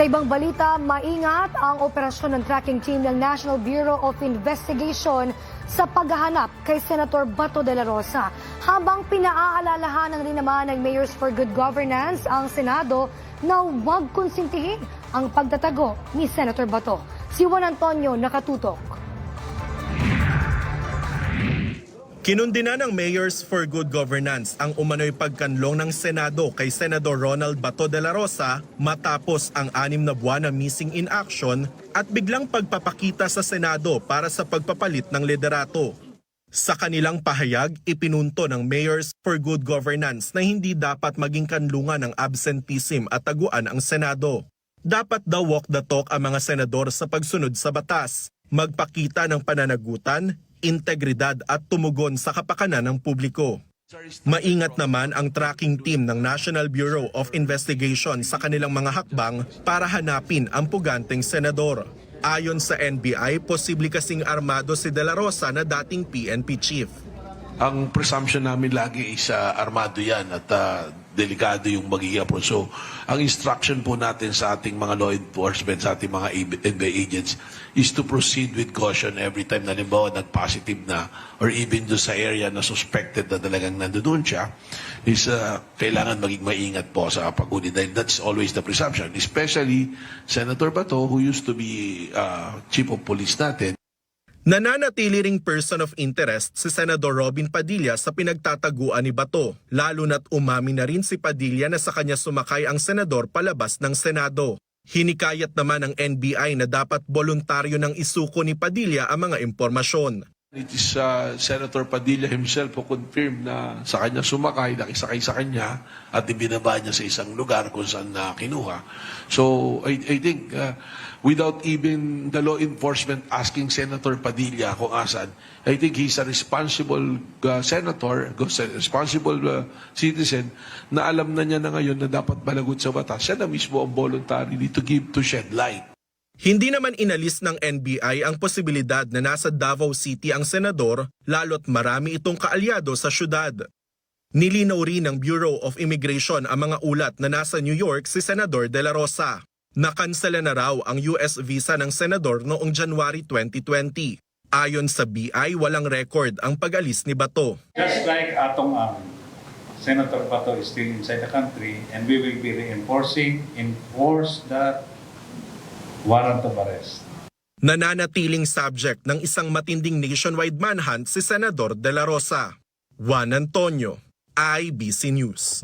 Sa ibang balita, maingat ang operasyon ng tracking team ng National Bureau of Investigation sa paghahanap kay Senator Bato de la Rosa. Habang pinaaalalahanan rin naman ng Mayors for Good Governance ang Senado na huwag konsintihin ang pagtatago ni Senator Bato. Si Juan Antonio nakatutok. Kinundina ng Mayors for Good Governance ang umano'y pagkanlong ng Senado kay Senador Ronald Bato de la Rosa matapos ang 6 na buwan na missing in action at biglang pagpapakita sa Senado para sa pagpapalit ng liderato. Sa kanilang pahayag, ipinunto ng Mayors for Good Governance na hindi dapat maging kanlungan ng absenteeism at taguan ang Senado. Dapat daw walk the talk ang mga senador sa pagsunod sa batas, magpakita ng pananagutan, integridad at tumugon sa kapakanan ng publiko. Maingat naman ang tracking team ng National Bureau of Investigation sa kanilang mga hakbang para hanapin ang puganteng senador. Ayon sa NBI, posible kasing armado si De La Rosa na dating PNP chief. Ang presumption namin lagi is armado yan at delikado yung magiging approach. So, ang instruction po natin sa ating mga law enforcement, sa ating mga NBI agents, is to proceed with caution every time na limbawa nag-positive na or even do sa area na suspected na talagang nandoon siya, is kailangan maging maingat po sa pag-uli. Dahil that's always the presumption. Especially Senator Bato, who used to be chief of police natin. Nananatili ring person of interest si Senador Robin Padilla sa pinagtataguan ni Bato, lalo na't umamin na rin si Padilla na sa kanya sumakay ang senador palabas ng Senado. Hinikayat naman ng NBI na dapat voluntaryo ng isuko ni Padilla ang mga impormasyon. It is Senator Padilla himself who confirmed na sa kanya sumakay, nakisakay sa kanya at ibinaba niya sa isang lugar kung saan kinuha. So I think without even the law enforcement asking Senator Padilla kung asan, I think he's a responsible senator, responsible citizen na alam na niya na ngayon na dapat balagot sa batas. Siya na mismo ang voluntarily to shed light. Hindi naman inalis ng NBI ang posibilidad na nasa Davao City ang senador, lalo't marami itong kaalyado sa syudad. Nilinaw rin ng Bureau of Immigration ang mga ulat na nasa New York si Senador De La Rosa. Nakansela na raw ang US visa ng senador noong January 2020. Ayon sa BI, walang record ang pag-alis ni Bato. Just like atong Senator Bato is still inside the country and we will be enforce that warrant of arrest. Nananatiling subject ng isang matinding nationwide manhunt si Senador De La Rosa. Juan Antonio, IBC News.